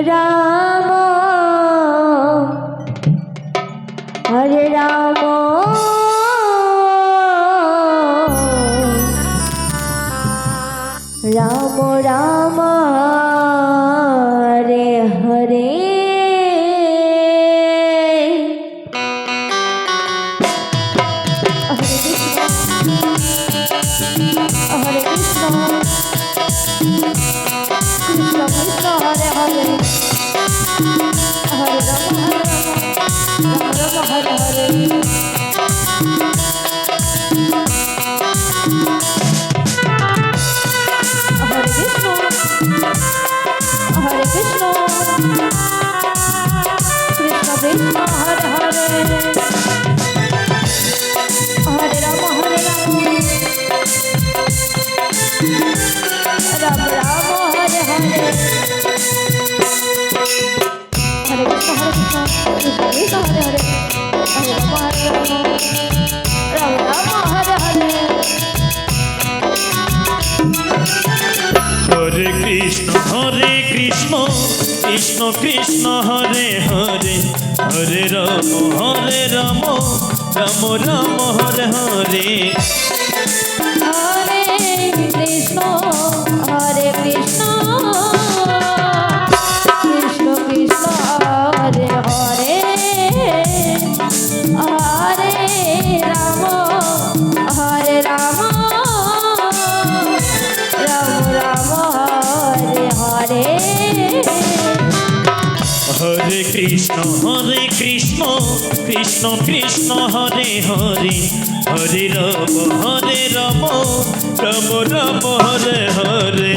Ram Hare Ram Ram Ram Hare Hare Hare Krishna Krishna Krishna Hare Hare Hare Ram Ram Hare Hare Hare Krishna Hare Krishna Krishna Krishna Hare Hare Hare Ram Ram Ram Hare Hare Hare Krishna Krishna Krishna Hare Hare Hare Ram Ram Ram Hare Hare Hare Krishna Krishna Krishna Hare Hare Hare Ram Ram Ram Hare Hare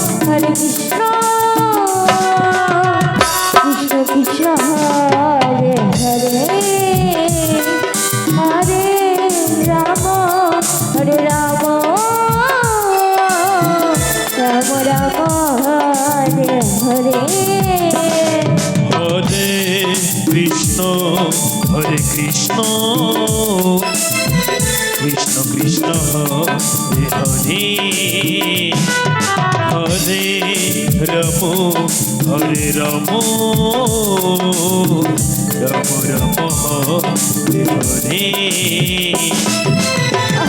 Hare Krishna Krishna Krishna Hare Hare Hare Ram Ram Ram Hare Hare Hare Krishna Krishna Krishna Hare Hare Hare Ram Ram Ram Hare Hare Hare Krishna Krishna Krishna Hare Hare Hare Ram Ram Ram Ram Hare Hare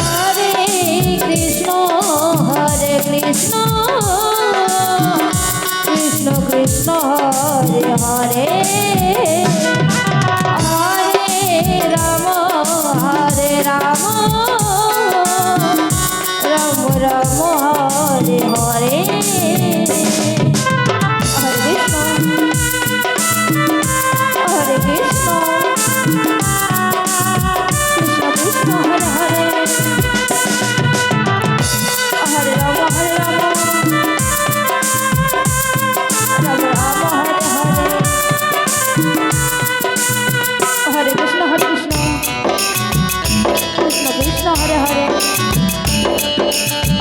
Hare Krishna Krishna Krishna Hare Hare Hare Ram Ram Hare Hare Hare Krishna Krishna Krishna Hare Hare Hare Ram Ram Ram Hare Hare Hare Krishna Krishna Hare Hare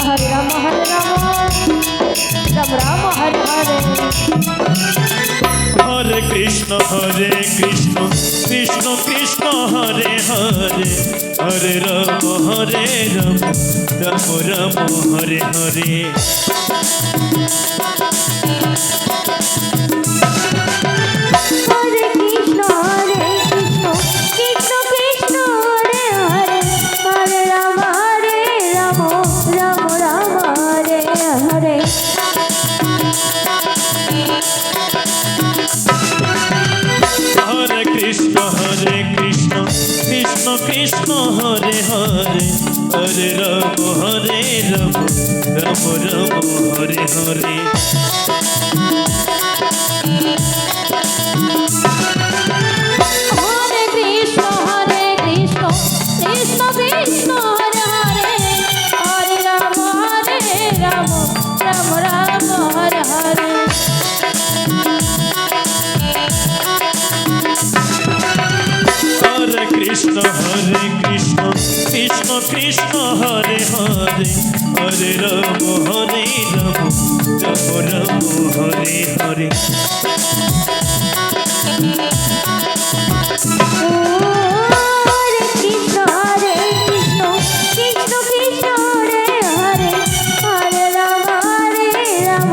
Hare Ram Ram Ram Hare Hare Hare Krishna Krishna Krishna Hare Hare Hare Ram Ram Ram Hare Hare Hare Krishna Krishna Hare Hare Hare Ram Ram Hare Hare Hare Krishna Krishna Krishna Hare Hare Hare Ram Ram Ram Hare Hare Hare Krishna Krishna Hare Hare Hare Ram Ram Hare Hare Hare Krishna Krishna Krishna Hare Hare Hare Ram Ram Ram Hare Hare Hare Krishna Krishna Hare Hare Hare Ram Ram Hare Hare Hare Krishna Krishna Krishna Hare Hare Hare Ram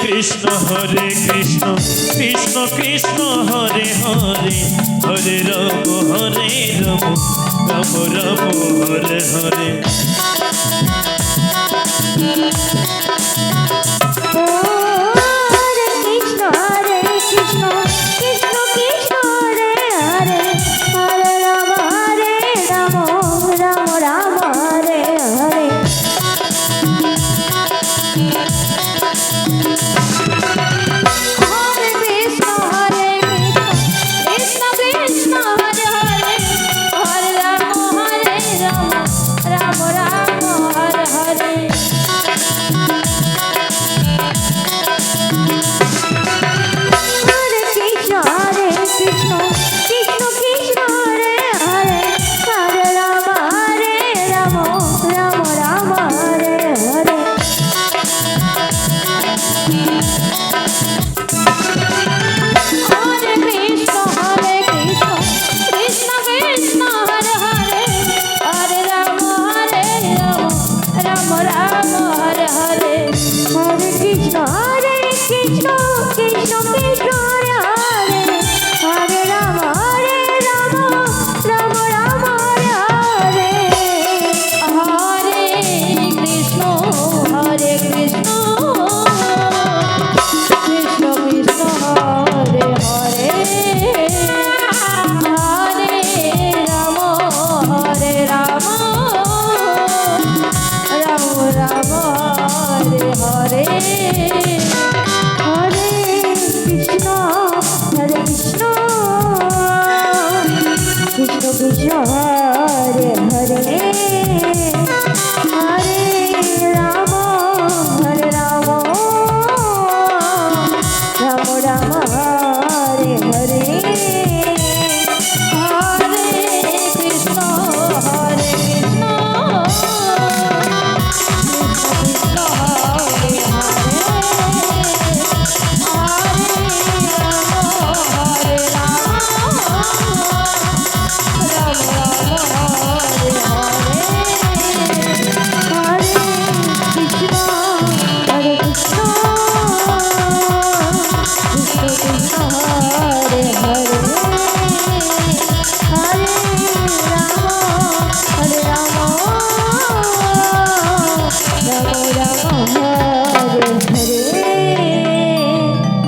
Krishna Hare Krishna Krishna Krishna Hare Hare Hare Rama Rama Rama Hare Hare Krishna